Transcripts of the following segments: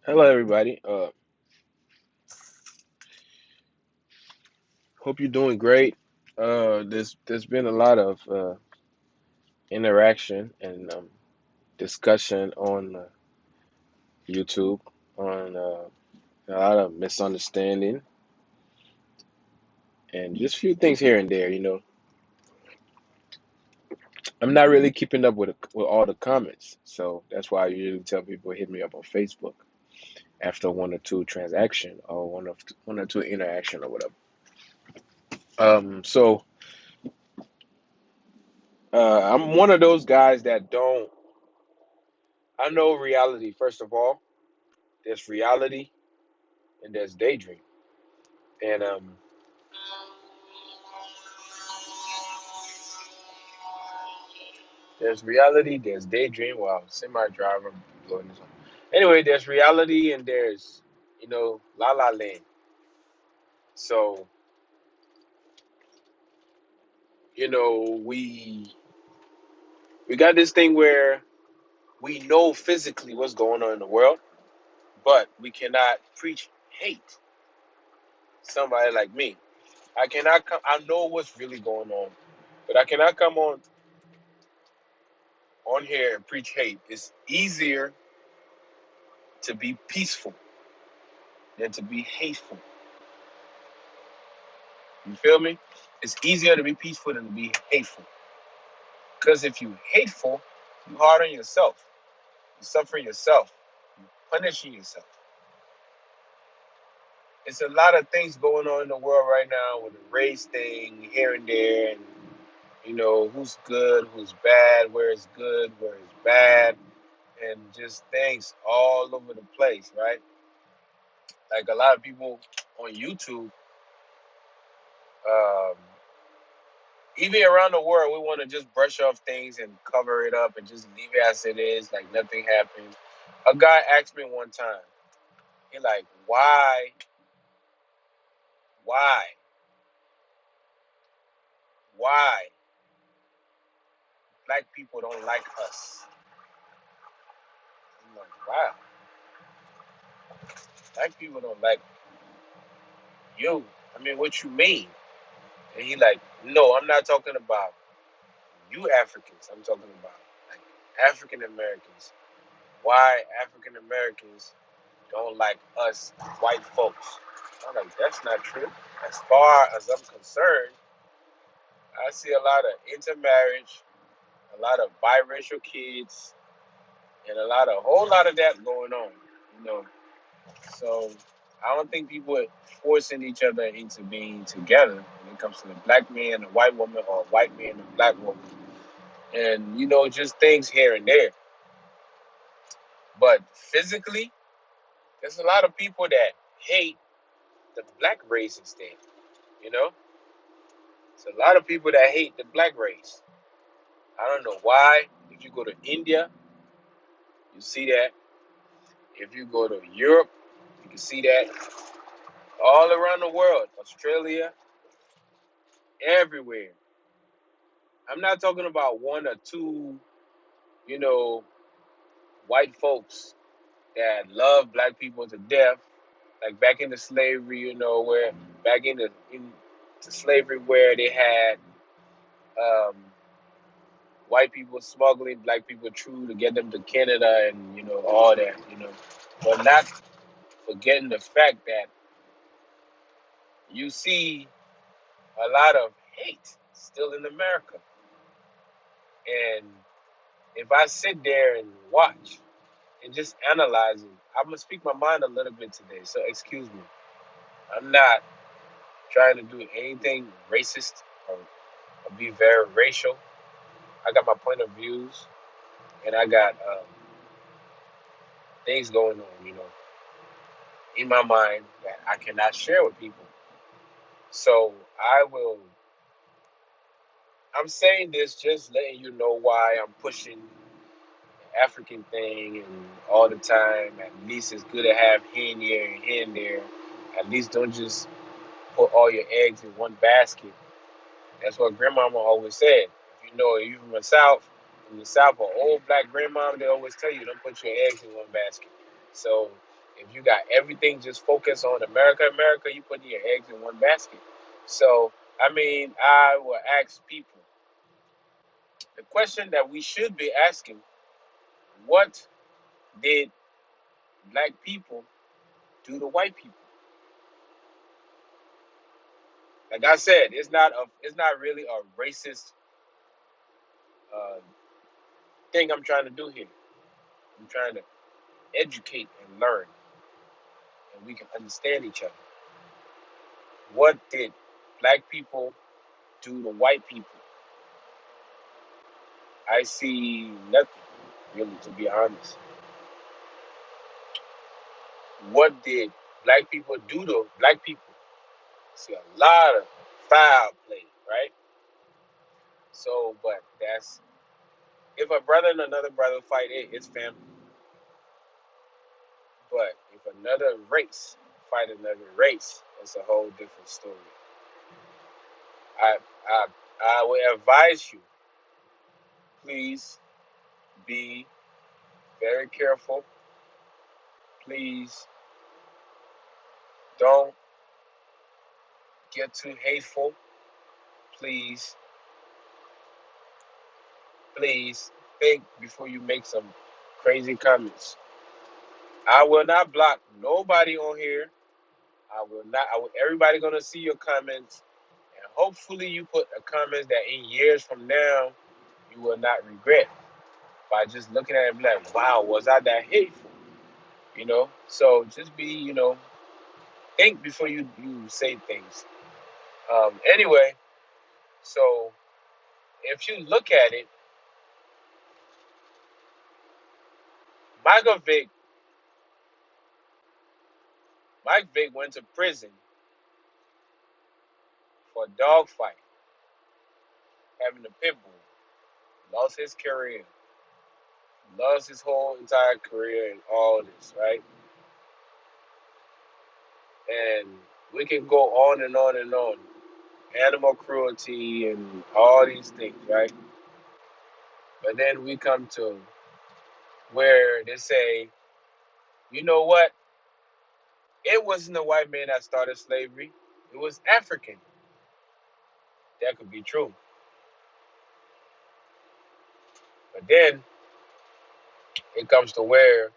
Hello, everybody. Hope you're doing great. There's been a lot of interaction and discussion on YouTube on a lot of misunderstanding and just few things here and there. I'm not really keeping up with all the comments, so that's why I usually tell people hit me up on Facebook after one or two transaction or one or two interaction or whatever. So I'm one of those guys that don't. I know reality first of all. There's reality and there's daydream. And there's reality, there's daydream. Wow, semi driver blowing this on. Anyway, there's reality and there's la la land. So we got this thing where we know physically what's going on in the world, but we cannot preach hate. Somebody like me, I cannot come. I know what's really going on, but I cannot come on here and preach hate. It's easier to be peaceful than to be hateful. You feel me? It's easier to be peaceful than to be hateful. Because if you hateful, you hard on yourself. You suffer yourself. You punishing yourself. It's a lot of things going on in the world right now with the race thing here and there, and who's good, who's bad, where it's good, where it's bad, and just things all over the place, right? Like a lot of people on YouTube, um, even around the world, we want to just brush off things and cover it up and just leave it as it is, like nothing happened. A guy asked me one time, he like, why, why black people don't like us? I'm like, wow, black people don't like you. I mean, what you mean? And he like, no, I'm not talking about you Africans. I'm talking about like African Americans. Why African Americans don't like us white folks? I'm like, that's not true. As far as I'm concerned, I see a lot of intermarriage, a lot of biracial kids, and a whole lot of that going on. You know, so I don't think people are forcing each other into being together when it comes to the black man and the white woman, or white man and the black woman, and just things here and there. But physically, there's a lot of people that hate the black race instead. You know, there's a lot of people that hate the black race. I don't know why. If you go to India, you see that. If you go to Europe, you can see that. All around the world, Australia, everywhere. I'm not talking about one or two, you know, white folks that love black people to death, like back into slavery, where back into slavery where they had um, white people smuggling black people through to get them to Canada and all that, but not forgetting the fact that you see a lot of hate still in America. And if I sit there and watch and just analyze it, I'm gonna speak my mind a little bit today. So excuse me. I'm not trying to do anything racist or be very racial. I got my point of views and I got things going on, in my mind that I cannot share with people. So I will. I'm saying this just letting you know why I'm pushing African thing and all the time. At least it's good to have here and here and here and there. At least don't just put all your eggs in one basket. That's what grandmama always said. If you from the South, or old black grandmama, they always tell you don't put your eggs in one basket. So If you got everything just focused on America, America, you put your eggs in one basket. So, I mean, I will ask people the question that we should be asking: what did black people do to white people? Like I said, it's not really a racist uh, thing I'm trying to do here. I'm trying to educate and learn, and we can understand each other. What did black people do to white people? I see nothing, really, to be honest. What did black people do to black people? See a lot of foul play, right? So, but that's if a brother and another brother fight, it's family. But if another race fight another race, it's a whole different story. I I I will advise you, please be very careful. Please don't get too hateful. Please, please think before you make some crazy comments. I will not block nobody on here. I will not. Everybody gonna see your comments, and hopefully you put a comments that in years from now you will not regret by just looking at it and be like, "Wow, was I that hateful?" You know. So just be, think before you say things. Anyway, so if you look at it, Michael Vick, Mike Vick went to prison for a dog fight, having a pit bull, lost his career, lost his whole entire career and all this, right? And we can go on and on and on. Animal cruelty and all these things, right? But then we come to where they say, you know what? It wasn't the white man that started slavery. It was African. That could be true. But then it comes to where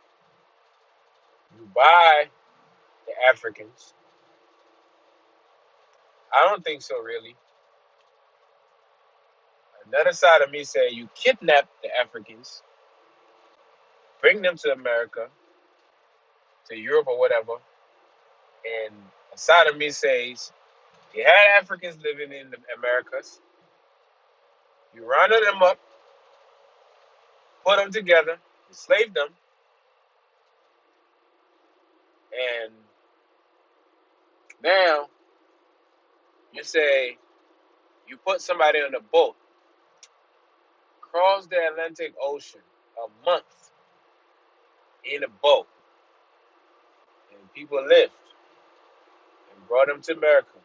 you buy the Africans. I don't think so, really. Another side of me say you kidnap the Africans, bring them to America, to Europe or whatever, and a side of me says you had Africans living in the Americas, you rounded them up, put them together, enslaved them, and now you say you put somebody on a boat, cross the Atlantic Ocean a month in a boat, and people lived and brought them to America,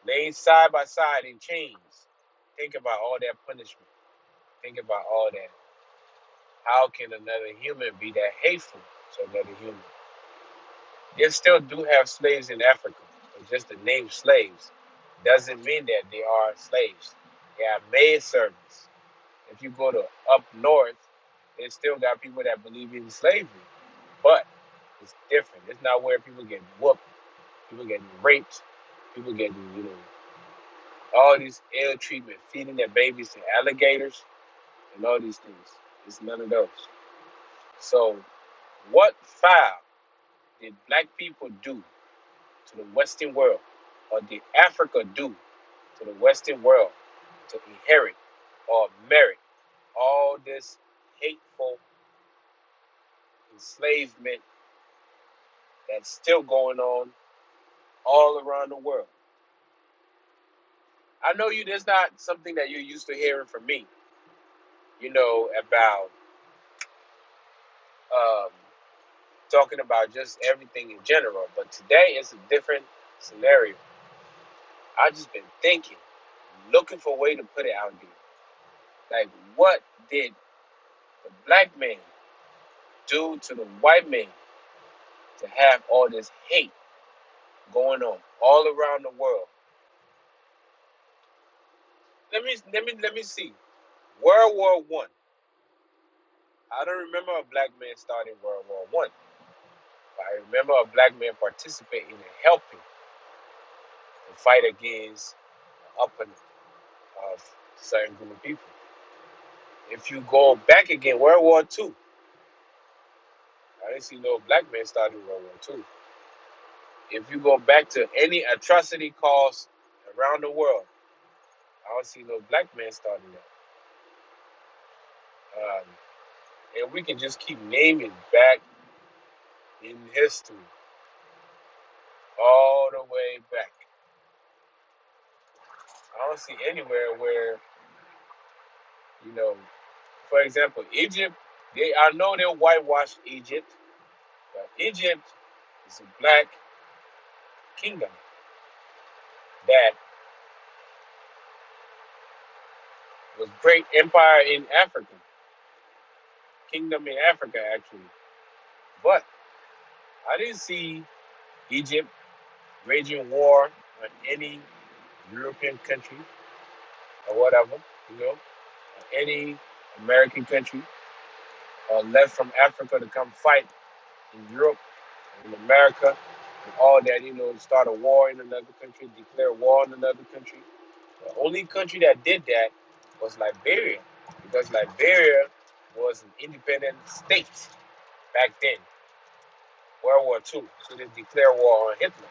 laid side by side in chains. Think about all that punishment. Think about all that. How can another human be that hateful to another human? They still do have slaves in Africa, but just the name slaves doesn't mean that they are slaves. They are maid servants. If you go to up north, they still got people that believe in slavery, but it's different. It's not where people get whooped, people getting raped, people getting, all these ill treatment, feeding their babies to alligators and all these things. It's none of those. So, what foul did black people do to the Western world, or did Africa do to the Western world to inherit or merit all this hateful enslavement that's still going on all around the world? I know you. There's not something that you're used to hearing from me, about um, talking about just everything in general. But today is a different scenario. I just been thinking, looking for a way to put it out there. Like, what did the black man do to the white man to have all this hate going on all around the world. Let me see. World War One. I don't remember a black man starting World War One. But I remember a black man participating and helping to fight against the opponent of certain group of people. If you go back again, World War Two, I didn't see no black man starting World War Two. If you go back to any atrocity caused around the world, I don't see no black man starting that. And we can just keep naming back in history, all the way back. I don't see anywhere where, you know, for example, Egypt, I know they whitewashed Egypt, but Egypt is a black kingdom that was great empire in Africa, kingdom in Africa actually. But I didn't see Egypt waging war on any European country or whatever, you know, or any American country, or left from Africa to come fight in Europe, in America, and all that, start a war in another country, declare war in another country. The only country that did that was Liberia, because Liberia was an independent state back then, World War II. So they declared war on Hitler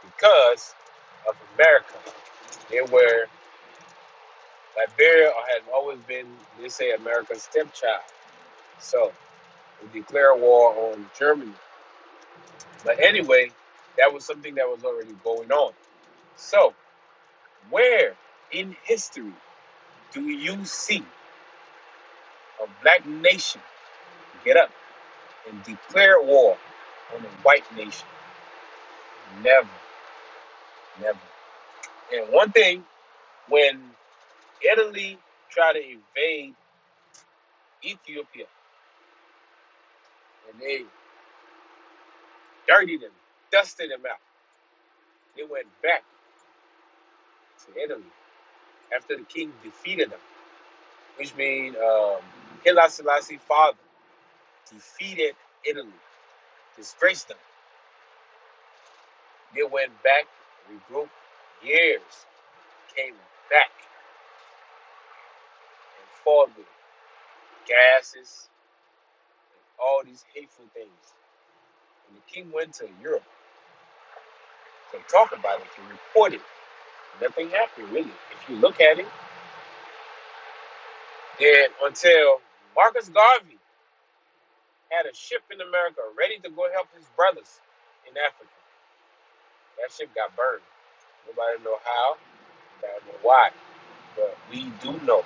because of America. They were, Liberia had always been, they say, America's stepchild. So they declared war on Germany. But anyway, that was something that was already going on. So, where in history do you see a black nation get up and declare war on a white nation? Never, never. And one thing, when Italy tried to invade Ethiopia and they dirtied them, dusted them out, they went back to Italy after the king defeated them, which means Haile Selassie's father defeated Italy, disgraced them. They went back, regrouped, years, came back and fought with gases, and all these hateful things. And the king went to Europe to talk about it, to report it. Nothing happened, really. If you look at it, then until Marcus Garvey had a ship in America ready to go help his brothers in Africa, that ship got burned. Nobody know how, nobody know why, but we do know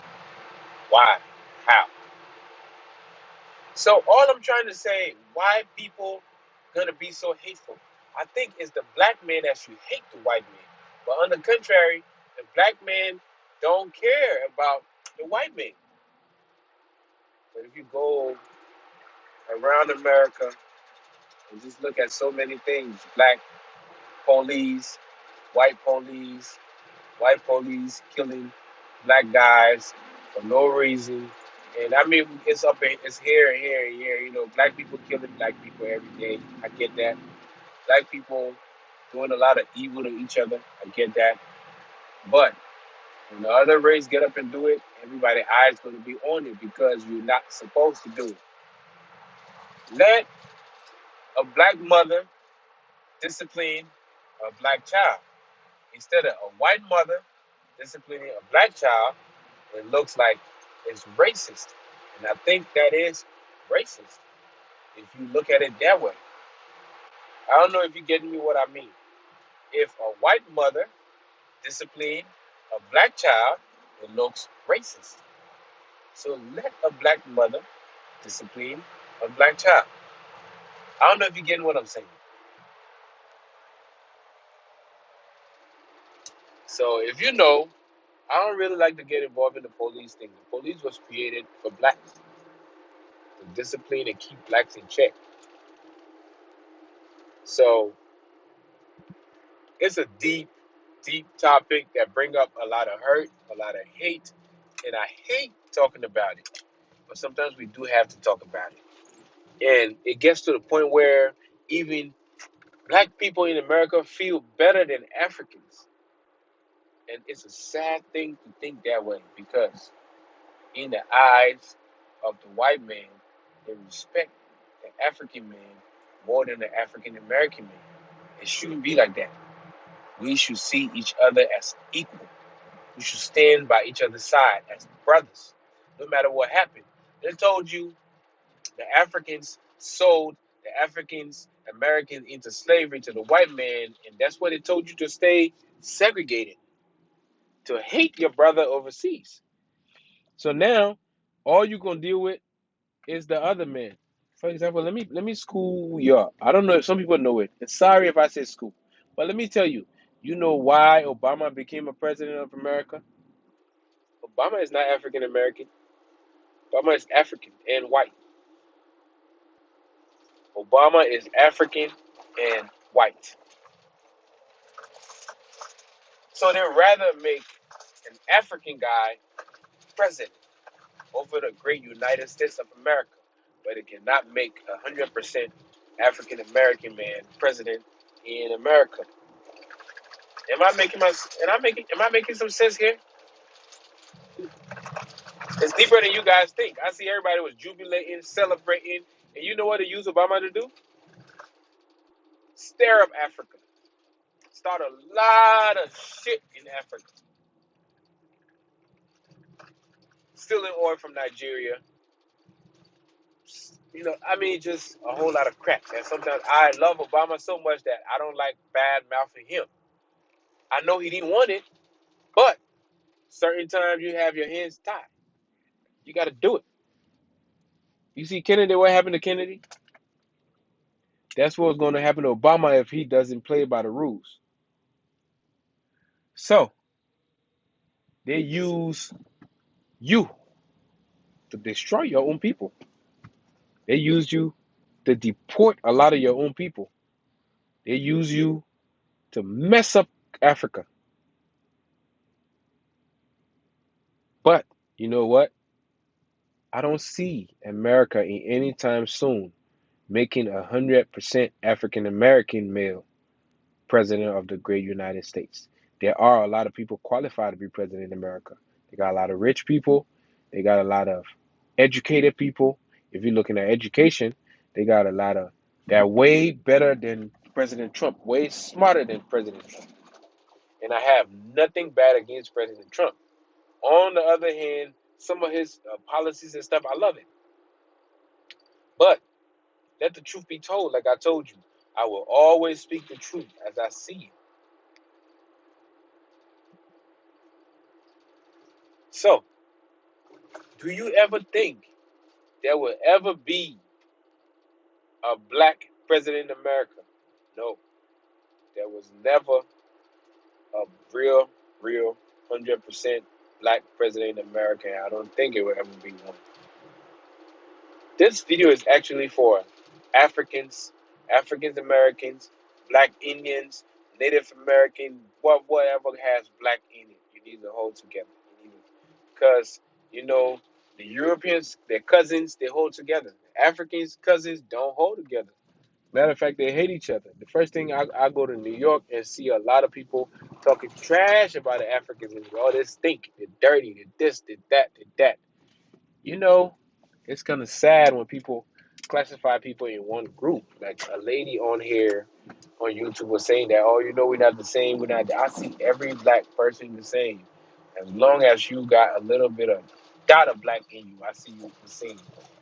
why, how. So all I'm trying to say, why people gonna be so hateful? I think it's the black man that should hate the white man. But on the contrary, the black man don't care about the white man. But if you go around America and just look at so many things, black police, white police, white police killing black guys for no reason. And I mean, it's here and here and here. Black people killing black people every day. I get that. Black people doing a lot of evil to each other. I get that. But when the other race get up and do it, everybody's eyes going to be on it because you're not supposed to do it. Let a black mother discipline a black child instead of a white mother disciplining a black child. It looks like it's racist, and I think that is racist if you look at it that way. I don't know if you're getting me what I mean. If a white mother discipline a black child, it looks racist. So let a black mother discipline a black child. I don't know if you're getting what I'm saying. So if you know, I don't really like to get involved in the police thing. The police was created for blacks to discipline and keep blacks in check. So it's a deep, deep topic that bring up a lot of hurt, a lot of hate, and I hate talking about it. But sometimes we do have to talk about it. And it gets to the point where even black people in America feel better than Africans. And it's a sad thing to think that way because in the eyes of the white man, they respect the African man more than the African American man. It shouldn't be like that. We should see each other as equal. We should stand by each other's side as brothers, no matter what happened. They told you the Africans sold the Africans Americans into slavery to the white man, and that's what it told you to stay segregated, to hate your brother overseas. So now, all you're gonna deal with is the other man. For example, let me school you up. I don't know if some people know it. And sorry if I say school, but let me tell you. You know why Obama became a president of America? Obama is not African American. Obama is African and white. Obama is African and white. So they'd rather make an African guy president over the great United States of America, but it cannot make 100% African American man president in America. Am I making my? Am I making some sense here? It's deeper than you guys think. I see everybody was jubilating, celebrating, and you know what they use Obama to do? Stir up Africa. Start a lot of shit in Africa. Stealing oil from Nigeria. I mean, just a whole lot of crap. And sometimes I love Obama so much that I don't like bad mouthing him. I know he didn't want it, but certain times you have your hands tied. You got to do it. You see Kennedy, what happened to Kennedy? That's what's going to happen to Obama if he doesn't play by the rules. So, they use you to destroy your own people. They use you to deport a lot of your own people. They use you to mess up Africa. But you know what? I don't see America in any time soon making 100% African American male president of the great United States. There are a lot of people qualified to be president in America. They got a lot of rich people. They got a lot of educated people. If you're looking at education, they got a lot of, they're way better than President Trump, way smarter than President Trump. And I have nothing bad against President Trump. On the other hand, some of his policies and stuff, I love it. But let the truth be told, like I told you, I will always speak the truth as I see it. So, do you ever think there will ever be a black president in America? No, there was never a real 100% black president in America. I don't think it will ever be one. This video is actually for Africans, African Americans, Black Indians, Native American, whatever has black in it. You need to hold together. Because, you know, the Europeans, their cousins, they hold together. Africans, cousins don't hold together. Matter of fact, they hate each other. The first thing I go to New York and see a lot of people talking trash about the Africans and all this stink, they're dirty, they're this, they're that, they're that. You know, it's kind of sad when people classify people in one group. Like a lady on here on YouTube was saying that, oh, we're not the same. We're not. I see every black person the same. As long as you got a little bit of dot of black in you, I see you the same.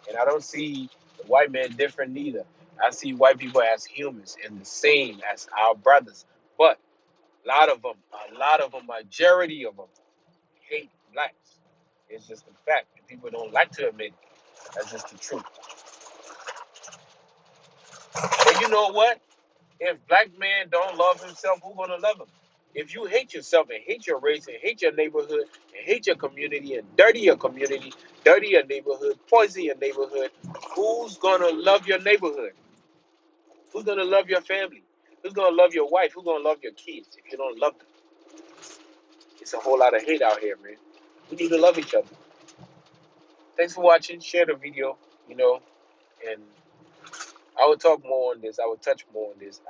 And I don't see the white man different neither. I see white people as humans and the same as our brothers. But a lot of them, majority of them hate blacks. It's just a fact. And people don't like to admit it. That's just the truth. And you know what? If black man don't love himself, who gonna love him? If you hate yourself and hate your race and hate your neighborhood and hate your community and dirty your community, dirty your neighborhood, poison your neighborhood, who's gonna love your neighborhood? Who's gonna love your family? Who's gonna love your wife? Who's gonna love your kids if you don't love them? It's a whole lot of hate out here, man. We need to love each other. Thanks for watching. Share the video, you know, and I will talk more on this. I will touch more on this.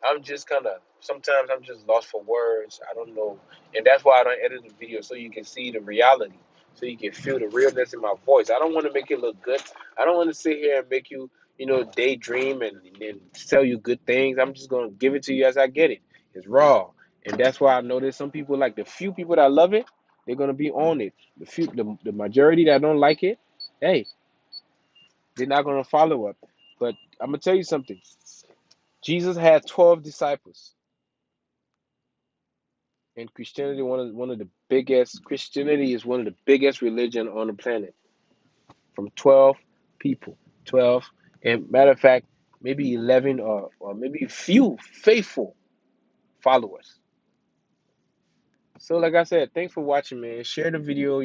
I'm just kind of sometimes I'm just lost for words. I don't know, and that's why I don't edit the video so you can see the reality, so you can feel the realness in my voice. I don't want to make it look good. I don't want to sit here and make you, daydream and tell you good things. I'm just gonna give it to you as I get it. It's raw, and that's why I noticed some people, like the few people that love it, they're gonna be on it. The majority that don't like it, hey, they're not gonna follow up. But I'm gonna tell you something. Jesus had 12 disciples. And Christianity, one of the biggest. Christianity is one of the biggest religion on the planet. From 12 people, 12, and matter of fact, maybe 11 or maybe few faithful followers. So, like I said, thanks for watching, man. Share the video,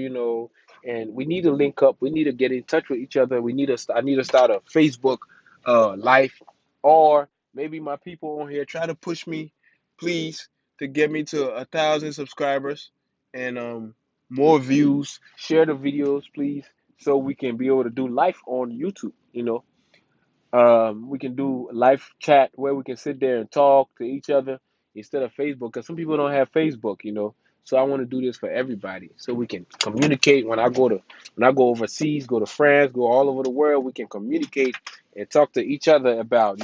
and we need to link up. We need to get in touch with each other. I need to start a Facebook life, or maybe my people on here try to push me, please, to get me to 1,000 subscribers and more views. Share the videos, please, so we can be able to do live on YouTube. We can do live chat where we can sit there and talk to each other instead of Facebook, because some people don't have Facebook. So I want to do this for everybody so we can communicate. When I go overseas, go to France, go all over the world, we can communicate and talk to each other about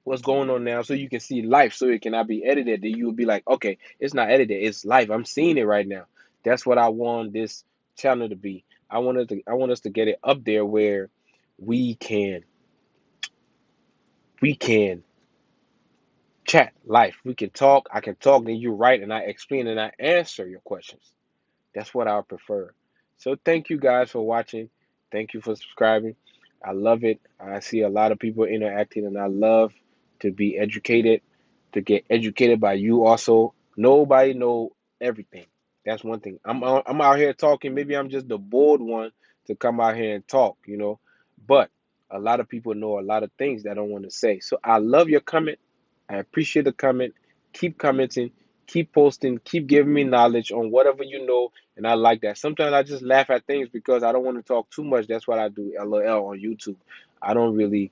what's going on now, so you can see life, so it cannot be edited. Then you'll be like, okay, it's not edited, it's live. I'm seeing it right now. That's what I want this channel to be. I want us to get it up there where we can we can chat life. We can talk. I can talk, then you write, and I explain and I answer your questions. That's what I prefer. So thank you guys for watching. Thank you for subscribing. I love it. I see a lot of people interacting, and I love to be educated, to get educated by you also. Nobody know everything. That's one thing. I'm out here talking. Maybe I'm just the bored one to come out here and talk. But a lot of people know a lot of things that I don't want to say. So I love your comment. I appreciate the comment. Keep commenting, keep posting, keep giving me knowledge on whatever you know, and I like that. Sometimes I just laugh at things because I don't want to talk too much. That's what I do, LOL, on YouTube. I don't really,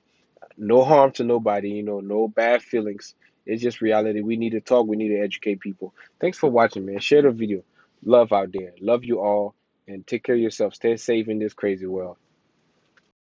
no harm to nobody, no bad feelings. It's just reality. We need to talk. We need to educate people. Thanks for watching, man. Share the video. Love out there. Love you all. And take care of yourself. Stay safe in this crazy world.